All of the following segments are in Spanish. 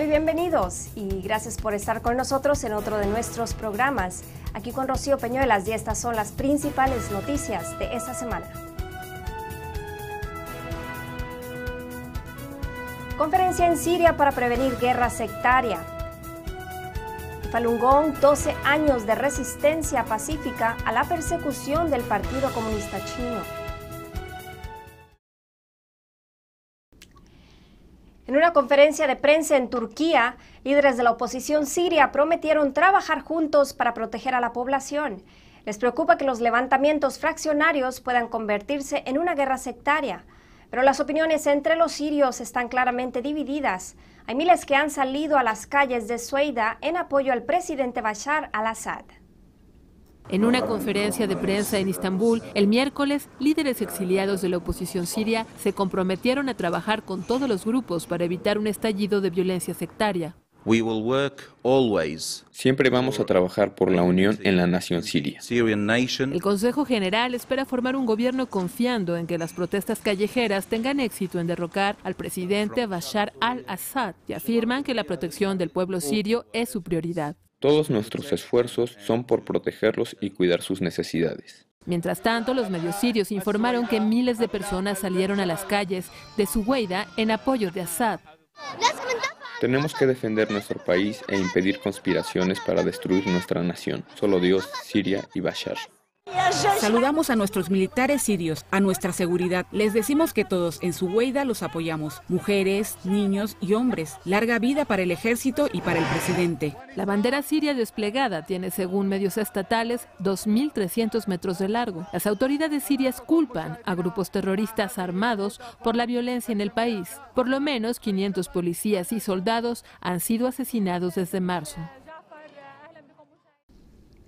Muy bienvenidos y gracias por estar con nosotros en otro de nuestros programas. Aquí con Rocío Peñuelas y estas son las principales noticias de esta semana. Conferencia en Siria para prevenir guerra sectaria. Falun Gong, 12 años de resistencia pacífica a la persecución del Partido Comunista Chino. En una conferencia de prensa en Turquía, líderes de la oposición siria prometieron trabajar juntos para proteger a la población. Les preocupa que los levantamientos fraccionarios puedan convertirse en una guerra sectaria. Pero las opiniones entre los sirios están claramente divididas. Hay miles que han salido a las calles de Sueida en apoyo al presidente Bashar al-Assad. En una conferencia de prensa en Istambul, el miércoles, líderes exiliados de la oposición siria se comprometieron a trabajar con todos los grupos para evitar un estallido de violencia sectaria. Siempre vamos a trabajar por la unión en la nación siria. El Consejo General espera formar un gobierno confiando en que las protestas callejeras tengan éxito en derrocar al presidente Bashar al-Assad y afirman que la protección del pueblo sirio es su prioridad. Todos nuestros esfuerzos son por protegerlos y cuidar sus necesidades. Mientras tanto, los medios sirios informaron que miles de personas salieron a las calles de Suweida en apoyo de Assad. Tenemos que defender nuestro país e impedir conspiraciones para destruir nuestra nación. Solo Dios, Siria y Bashar. Saludamos a nuestros militares sirios, a nuestra seguridad. Les decimos que todos en Suweida los apoyamos. Mujeres, niños y hombres. Larga vida para el ejército y para el presidente. La bandera siria desplegada tiene, según medios estatales, 2.300 metros de largo. Las autoridades sirias culpan a grupos terroristas armados por la violencia en el país. Por lo menos 500 policías y soldados han sido asesinados desde marzo.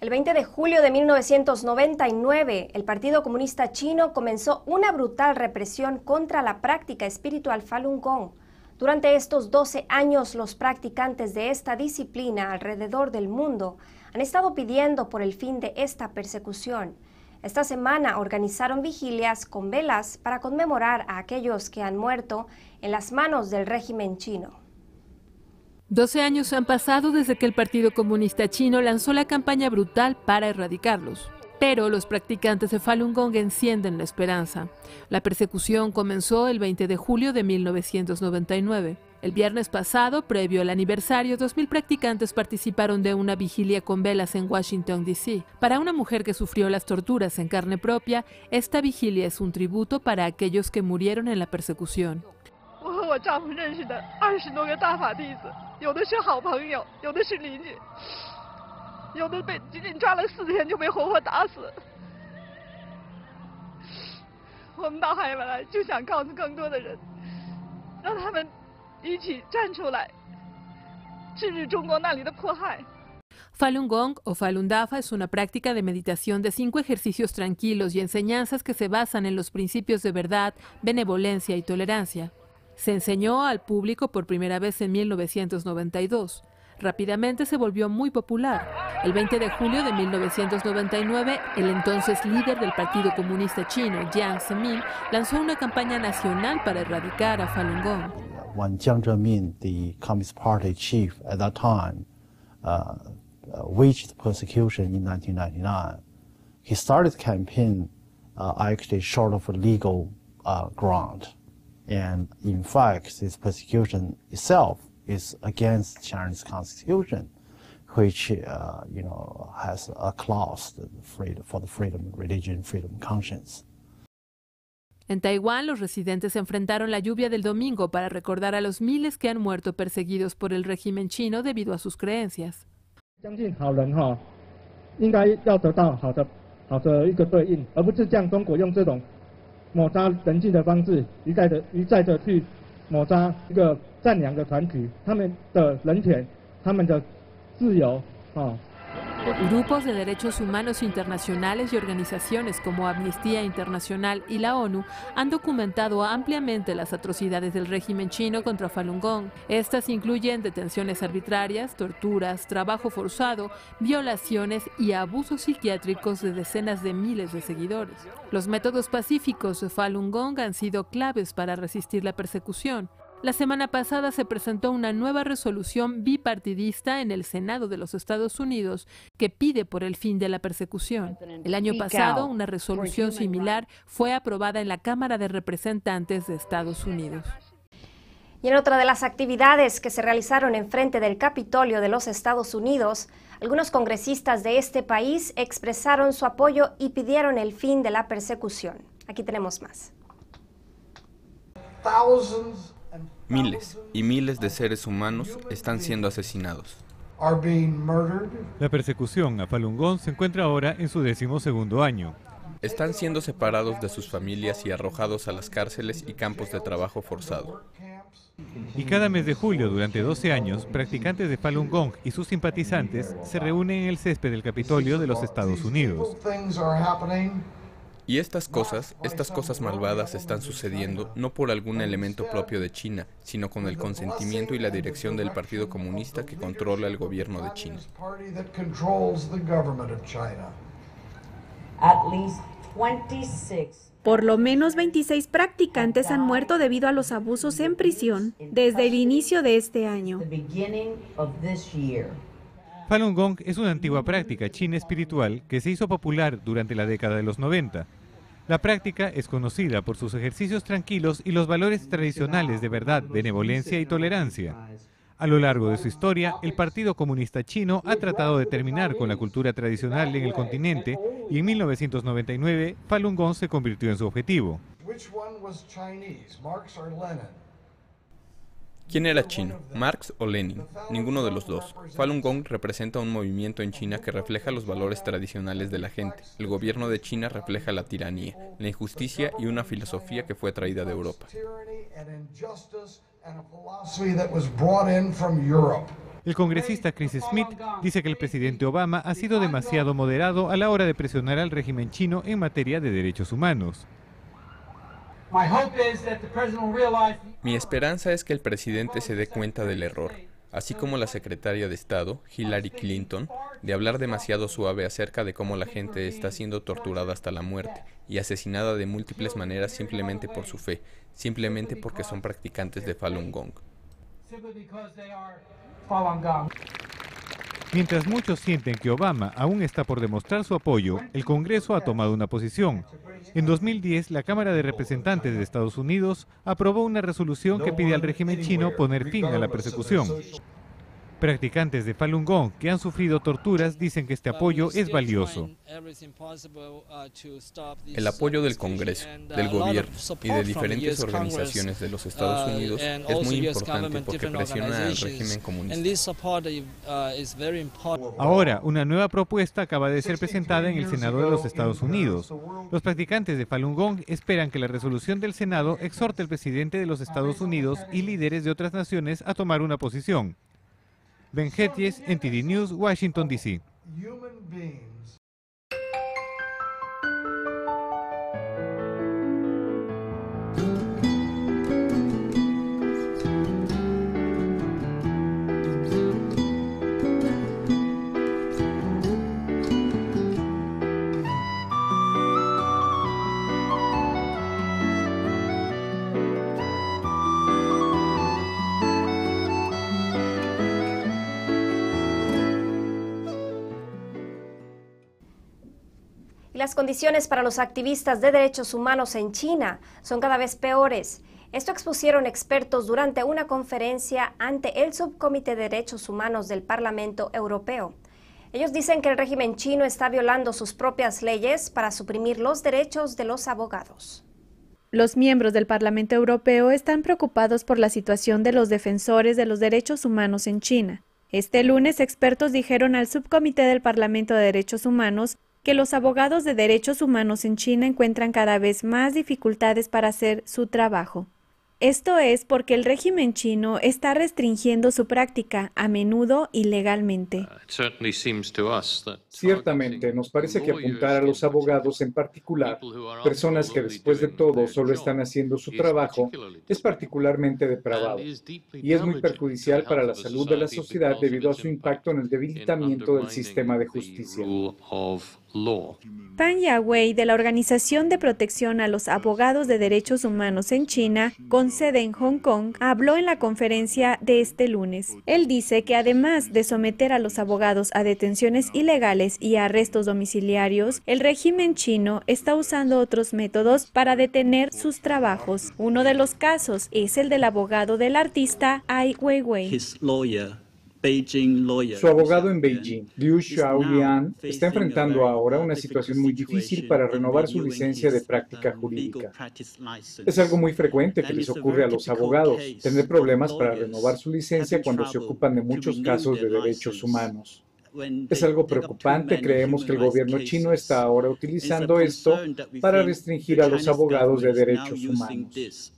El 20 de julio de 1999, el Partido Comunista Chino comenzó una brutal represión contra la práctica espiritual Falun Gong. Durante estos 12 años, los practicantes de esta disciplina alrededor del mundo han estado pidiendo por el fin de esta persecución. Esta semana organizaron vigilias con velas para conmemorar a aquellos que han muerto en las manos del régimen chino. 12 años han pasado desde que el Partido Comunista Chino lanzó la campaña brutal para erradicarlos. Pero los practicantes de Falun Gong encienden la esperanza. La persecución comenzó el 20 de julio de 1999. El viernes pasado, previo al aniversario, 2.000 practicantes participaron de una vigilia con velas en Washington, D.C. Para una mujer que sufrió las torturas en carne propia, esta vigilia es un tributo para aquellos que murieron en la persecución. Falun Gong o Falun Dafa es una práctica de meditación de 5 ejercicios tranquilos y enseñanzas que se basan en los principios de verdad, benevolencia y tolerancia. Se enseñó al público por primera vez en 1992. Rápidamente se volvió muy popular. El 20 de julio de 1999, el entonces líder del Partido Comunista Chino, Jiang Zemin, lanzó una campaña nacional para erradicar a Falun Gong. When Jiang Zemin, the Communist Party chief at that time, waged persecution in 1999, he started the campaign actually short of a legal ground. And in fact, this persecution itself is against Chinese Constitution, which has a clause for the freedom of religion, freedom of conscience. En Taiwán, los residentes enfrentaron la lluvia del domingo para recordar a los miles que han muerto perseguidos por el régimen chino debido a sus creencias. Grupos de derechos humanos internacionales y organizaciones como Amnistía Internacional y la ONU han documentado ampliamente las atrocidades del régimen chino contra Falun Gong. Estas incluyen detenciones arbitrarias, torturas, trabajo forzado, violaciones y abusos psiquiátricos de decenas de miles de seguidores. Los métodos pacíficos de Falun Gong han sido claves para resistir la persecución. La semana pasada se presentó una nueva resolución bipartidista en el Senado de los Estados Unidos que pide por el fin de la persecución. El año pasado, una resolución similar fue aprobada en la Cámara de Representantes de Estados Unidos. Y en otra de las actividades que se realizaron enfrente del Capitolio de los Estados Unidos, algunos congresistas de este país expresaron su apoyo y pidieron el fin de la persecución. Aquí tenemos más. Miles y miles de seres humanos están siendo asesinados. La persecución a Falun Gong se encuentra ahora en su 12º año. Están siendo separados de sus familias y arrojados a las cárceles y campos de trabajo forzado. Y cada mes de julio, durante 12 años, practicantes de Falun Gong y sus simpatizantes se reúnen en el césped del Capitolio de los Estados Unidos. Y estas cosas malvadas están sucediendo no por algún elemento propio de China, sino con el consentimiento y la dirección del Partido Comunista que controla el gobierno de China. Por lo menos 26 practicantes han muerto debido a los abusos en prisión desde el inicio de este año. Falun Gong es una antigua práctica china espiritual que se hizo popular durante la década de los 90. La práctica es conocida por sus ejercicios tranquilos y los valores tradicionales de verdad, benevolencia y tolerancia. A lo largo de su historia, el Partido Comunista Chino ha tratado de terminar con la cultura tradicional en el continente y en 1999 Falun Gong se convirtió en su objetivo. ¿Quién era chino, Marx o Lenin? Ninguno de los dos. Falun Gong representa un movimiento en China que refleja los valores tradicionales de la gente. El gobierno de China refleja la tiranía, la injusticia y una filosofía que fue traída de Europa. El congresista Chris Smith dice que el presidente Obama ha sido demasiado moderado a la hora de presionar al régimen chino en materia de derechos humanos. Mi esperanza es que el presidente se dé cuenta del error, así como la secretaria de Estado, Hillary Clinton, de hablar demasiado suave acerca de cómo la gente está siendo torturada hasta la muerte y asesinada de múltiples maneras simplemente por su fe, simplemente porque son practicantes de Falun Gong. Mientras muchos sienten que Obama aún está por demostrar su apoyo, el Congreso ha tomado una posición. En 2010, la Cámara de Representantes de Estados Unidos aprobó una resolución que pide al régimen chino poner fin a la persecución. Practicantes de Falun Gong que han sufrido torturas dicen que este apoyo es valioso. El apoyo del Congreso, del gobierno y de diferentes organizaciones de los Estados Unidos es muy importante porque presiona al régimen comunista. Ahora, una nueva propuesta acaba de ser presentada en el Senado de los Estados Unidos. Los practicantes de Falun Gong esperan que la resolución del Senado exhorte al presidente de los Estados Unidos y líderes de otras naciones a tomar una posición. Ben Hedges, NTD News, Washington, D.C. Y las condiciones para los activistas de derechos humanos en China son cada vez peores. Esto expusieron expertos durante una conferencia ante el Subcomité de Derechos Humanos del Parlamento Europeo. Ellos dicen que el régimen chino está violando sus propias leyes para suprimir los derechos de los abogados. Los miembros del Parlamento Europeo están preocupados por la situación de los defensores de los derechos humanos en China. Este lunes, expertos dijeron al Subcomité del Parlamento de Derechos Humanos que los abogados de derechos humanos en China encuentran cada vez más dificultades para hacer su trabajo. Esto es porque el régimen chino está restringiendo su práctica, a menudo ilegalmente. Ciertamente, nos parece que apuntar a los abogados en particular, personas que después de todo solo están haciendo su trabajo, es particularmente depravado y es muy perjudicial para la salud de la sociedad debido a su impacto en el debilitamiento del sistema de justicia. Pan Yawei, de la Organización de Protección a los Abogados de Derechos Humanos en China, con sede en Hong Kong, habló en la conferencia de este lunes. Él dice que además de someter a los abogados a detenciones ilegales y a arrestos domiciliarios, el régimen chino está usando otros métodos para detener sus trabajos. Uno de los casos es el del abogado del artista Ai Weiwei. Su abogado en Beijing, Liu Xiaolian, está enfrentando ahora una situación muy difícil para renovar su licencia de práctica jurídica. Es algo muy frecuente que les ocurre a los abogados, tener problemas para renovar su licencia cuando se ocupan de muchos casos de derechos humanos. Es algo preocupante. Creemos que el gobierno chino está ahora utilizando esto para restringir a los abogados de derechos humanos.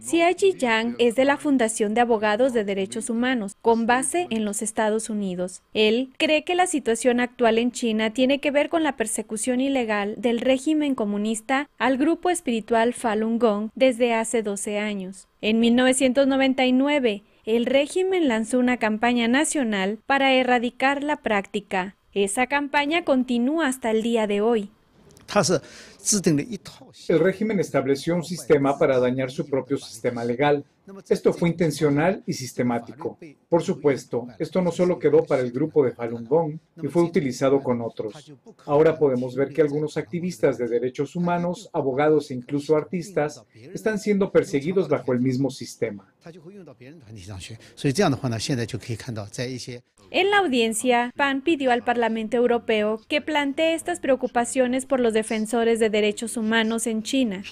Xia Zhijiang es de la Fundación de Abogados de Derechos Humanos, con base en los Estados Unidos. Él cree que la situación actual en China tiene que ver con la persecución ilegal del régimen comunista al grupo espiritual Falun Gong desde hace 12 años. En 1999, el régimen lanzó una campaña nacional para erradicar la práctica. Esa campaña continúa hasta el día de hoy. El régimen estableció un sistema para dañar su propio sistema legal. Esto fue intencional y sistemático. Por supuesto, esto no solo quedó para el grupo de Falun Gong y fue utilizado con otros. Ahora podemos ver que algunos activistas de derechos humanos, abogados e incluso artistas están siendo perseguidos bajo el mismo sistema. En la audiencia, Pan pidió al Parlamento Europeo que plantee estas preocupaciones por los defensores de derechos humanos en China.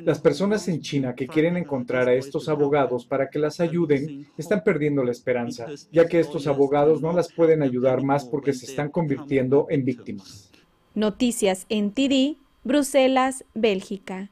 Las personas en China que quieren encontrar a estos abogados para que las ayuden están perdiendo la esperanza, ya que estos abogados no las pueden ayudar más porque se están convirtiendo en víctimas. Noticias en TD, Bruselas, Bélgica.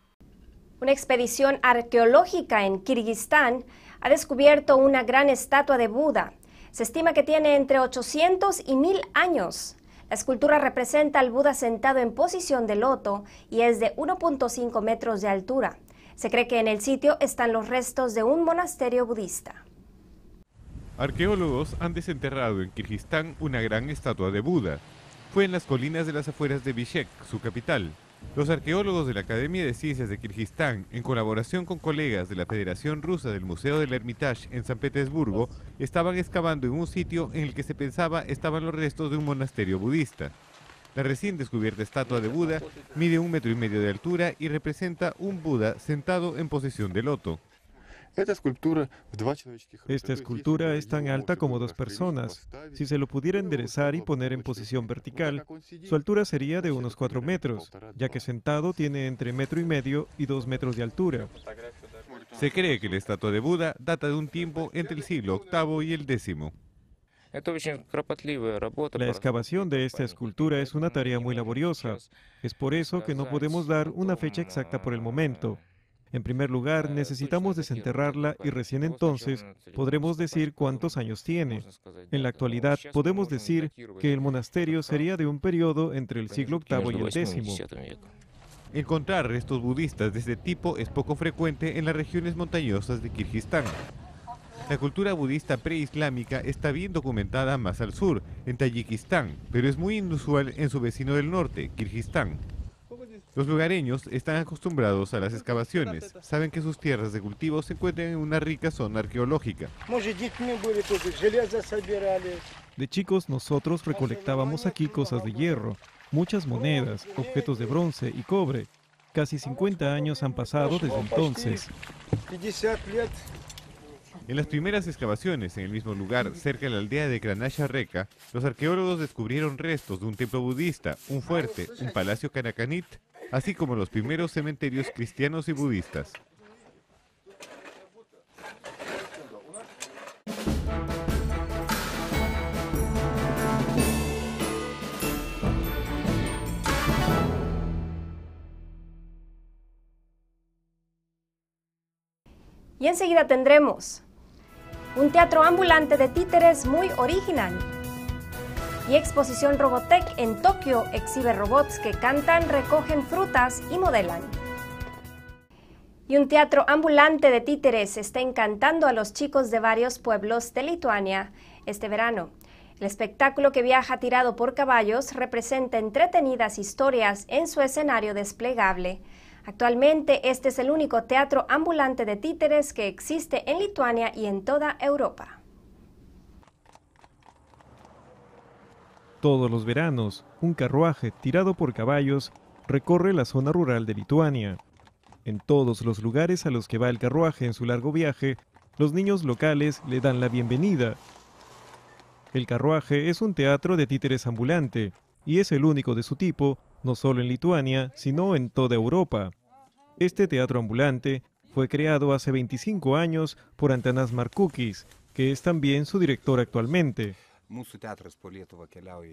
Una expedición arqueológica en Kirguistán ha descubierto una gran estatua de Buda. Se estima que tiene entre 800 y 1000 años. La escultura representa al Buda sentado en posición de loto y es de 1.5 metros de altura. Se cree que en el sitio están los restos de un monasterio budista. Arqueólogos han desenterrado en Kirguistán una gran estatua de Buda. Fue en las colinas de las afueras de Bishkek, su capital. Los arqueólogos de la Academia de Ciencias de Kirguistán, en colaboración con colegas de la Federación Rusa del Museo del Hermitage en San Petersburgo, estaban excavando en un sitio en el que se pensaba estaban los restos de un monasterio budista. La recién descubierta estatua de Buda mide 1,5 metros de altura y representa un Buda sentado en posición de loto. Esta escultura es tan alta como 2 personas. Si se lo pudiera enderezar y poner en posición vertical, su altura sería de unos 4 metros, ya que sentado tiene entre 1,5 metros y 2 metros de altura. Se cree que la estatua de Buda data de un tiempo entre el siglo VIII y el X. La excavación de esta escultura es una tarea muy laboriosa. Es por eso que no podemos dar una fecha exacta por el momento. En primer lugar, necesitamos desenterrarla y recién entonces podremos decir cuántos años tiene. En la actualidad, podemos decir que el monasterio sería de un periodo entre el siglo VIII y el X. Encontrar restos budistas de este tipo es poco frecuente en las regiones montañosas de Kirguistán. La cultura budista preislámica está bien documentada más al sur, en Tayikistán, pero es muy inusual en su vecino del norte, Kirguistán. Los lugareños están acostumbrados a las excavaciones, saben que sus tierras de cultivo se encuentran en una rica zona arqueológica. De chicos nosotros recolectábamos aquí cosas de hierro, muchas monedas, objetos de bronce y cobre. Casi 50 años han pasado desde entonces. En las primeras excavaciones en el mismo lugar, cerca de la aldea de Kranasha Reka, los arqueólogos descubrieron restos de un templo budista, un fuerte, un palacio Kanakanit, así como los primeros cementerios cristianos y budistas. Y enseguida tendremos un teatro ambulante de títeres muy original. Y exposición Robotech en Tokio exhibe robots que cantan, recogen frutas y modelan. Y un teatro ambulante de títeres está encantando a los chicos de varios pueblos de Lituania este verano. El espectáculo, que viaja tirado por caballos, representa entretenidas historias en su escenario desplegable. Actualmente, este es el único teatro ambulante de títeres que existe en Lituania y en toda Europa. Todos los veranos, un carruaje tirado por caballos recorre la zona rural de Lituania. En todos los lugares a los que va el carruaje en su largo viaje, los niños locales le dan la bienvenida. El carruaje es un teatro de títeres ambulante y es el único de su tipo, no solo en Lituania, sino en toda Europa. Este teatro ambulante fue creado hace 25 años por Antanas Markukis, que es también su director actualmente.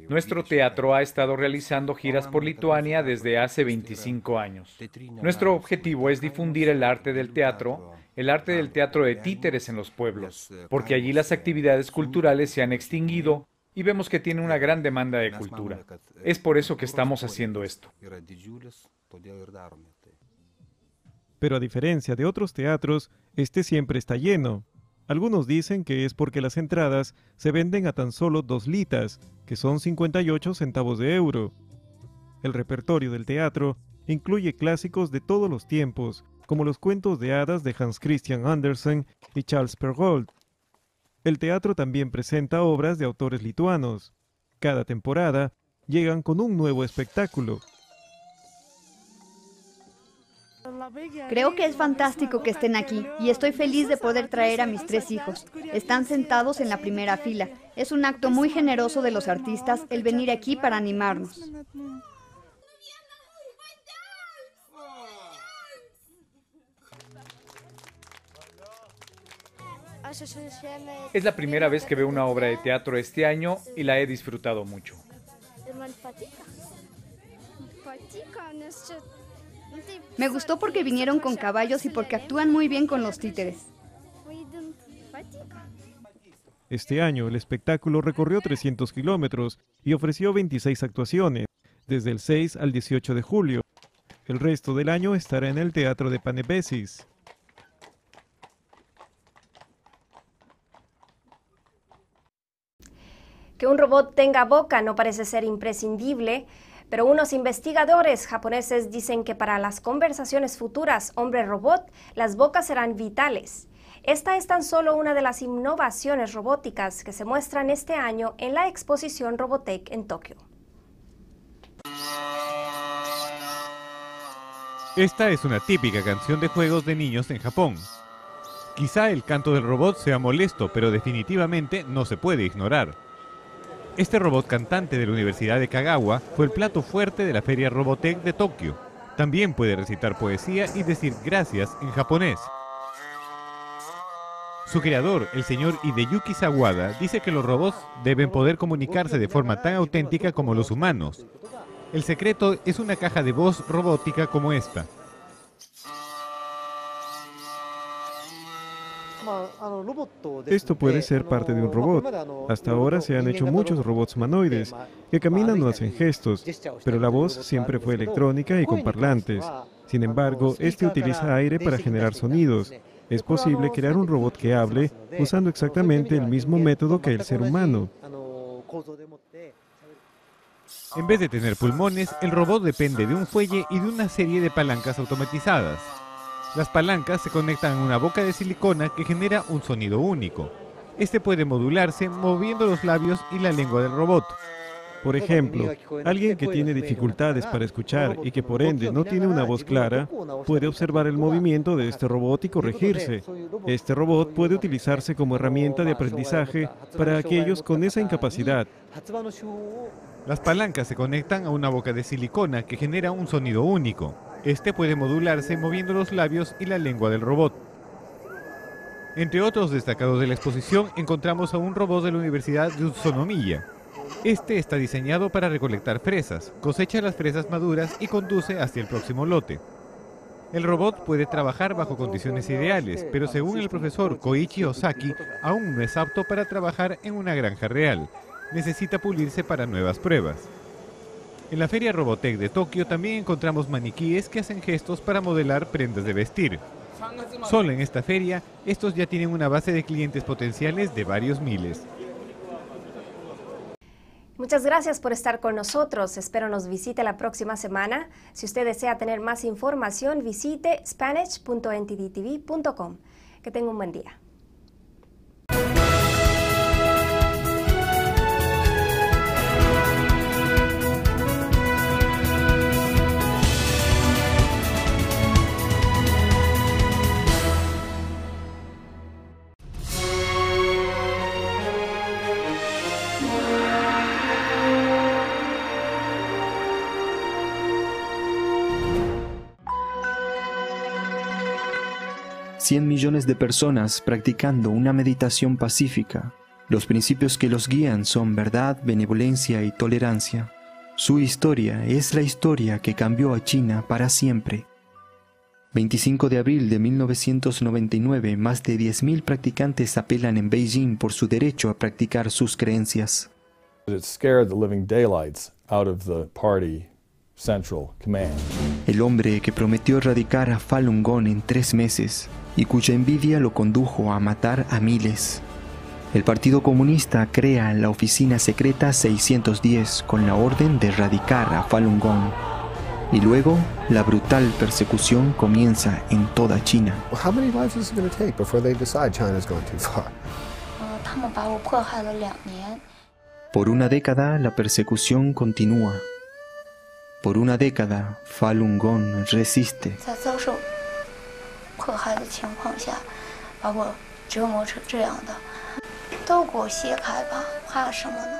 Nuestro teatro ha estado realizando giras por Lituania desde hace 25 años. Nuestro objetivo es difundir el arte del teatro de títeres en los pueblos, porque allí las actividades culturales se han extinguido y vemos que tiene una gran demanda de cultura. Es por eso que estamos haciendo esto. Pero a diferencia de otros teatros, este siempre está lleno. Algunos dicen que es porque las entradas se venden a tan solo 2 litas, que son 58 centavos de euro. El repertorio del teatro incluye clásicos de todos los tiempos, como los cuentos de hadas de Hans Christian Andersen y Charles Perrault. El teatro también presenta obras de autores lituanos. Cada temporada llegan con un nuevo espectáculo. Creo que es fantástico que estén aquí y estoy feliz de poder traer a mis 3 hijos. Están sentados en la primera fila. Es un acto muy generoso de los artistas el venir aquí para animarnos. Es la primera vez que veo una obra de teatro este año y la he disfrutado mucho. Me gustó porque vinieron con caballos y porque actúan muy bien con los títeres. Este año el espectáculo recorrió 300 kilómetros y ofreció 26 actuaciones, desde el 6 al 18 de julio. El resto del año estará en el Teatro de Panebesis. Que un robot tenga boca no parece ser imprescindible, pero unos investigadores japoneses dicen que para las conversaciones futuras hombre-robot, las bocas serán vitales. Esta es tan solo una de las innovaciones robóticas que se muestran este año en la exposición Robotech en Tokio. Esta es una típica canción de juegos de niños en Japón. Quizá el canto del robot sea molesto, pero definitivamente no se puede ignorar. Este robot cantante de la Universidad de Kagawa fue el plato fuerte de la Feria Robotech de Tokio. También puede recitar poesía y decir gracias en japonés. Su creador, el señor Hideyuki Sawada, dice que los robots deben poder comunicarse de forma tan auténtica como los humanos. El secreto es una caja de voz robótica como esta. Esto puede ser parte de un robot. Hasta ahora se han hecho muchos robots humanoides que caminan o hacen gestos, pero la voz siempre fue electrónica y con parlantes. Sin embargo, este utiliza aire para generar sonidos. Es posible crear un robot que hable usando exactamente el mismo método que el ser humano. En vez de tener pulmones, el robot depende de un fuelle y de una serie de palancas automatizadas. Las palancas se conectan a una boca de silicona que genera un sonido único. Este puede modularse moviendo los labios y la lengua del robot. Por ejemplo, alguien que tiene dificultades para escuchar y que por ende no tiene una voz clara, puede observar el movimiento de este robot y corregirse. Este robot puede utilizarse como herramienta de aprendizaje para aquellos con esa incapacidad. Las palancas se conectan a una boca de silicona que genera un sonido único. Este puede modularse moviendo los labios y la lengua del robot. Entre otros destacados de la exposición encontramos a un robot de la Universidad de Utsunomiya. Este está diseñado para recolectar fresas, cosecha las fresas maduras y conduce hacia el próximo lote. El robot puede trabajar bajo condiciones ideales, pero según el profesor Koichi Osaki, aún no es apto para trabajar en una granja real. Necesita pulirse para nuevas pruebas. En la Feria Robotech de Tokio también encontramos maniquíes que hacen gestos para modelar prendas de vestir. Solo en esta feria, estos ya tienen una base de clientes potenciales de varios miles. Muchas gracias por estar con nosotros. Espero nos visite la próxima semana. Si usted desea tener más información, visite spanish.ntdtv.com. Que tenga un buen día. $100 millones de personas practicando una meditación pacífica. Los principios que los guían son verdad, benevolencia y tolerancia. Su historia es la historia que cambió a China para siempre. 25 de abril de 1999, más de 10.000 practicantes apelan en Beijing por su derecho a practicar sus creencias. It scared the living daylights out of the party Central Command. El hombre que prometió erradicar a Falun Gong en 3 meses y cuya envidia lo condujo a matar a miles. El Partido Comunista crea la oficina secreta 610 con la orden de erradicar a Falun Gong. Y luego, la brutal persecución comienza en toda China. How many lives is it going to take before they decide China's going too far? Por una década, la persecución continúa. Por una década, Falun Gong resiste. 迫害的情况下，把我折磨成这样的，都给我卸开吧，怕什么呢？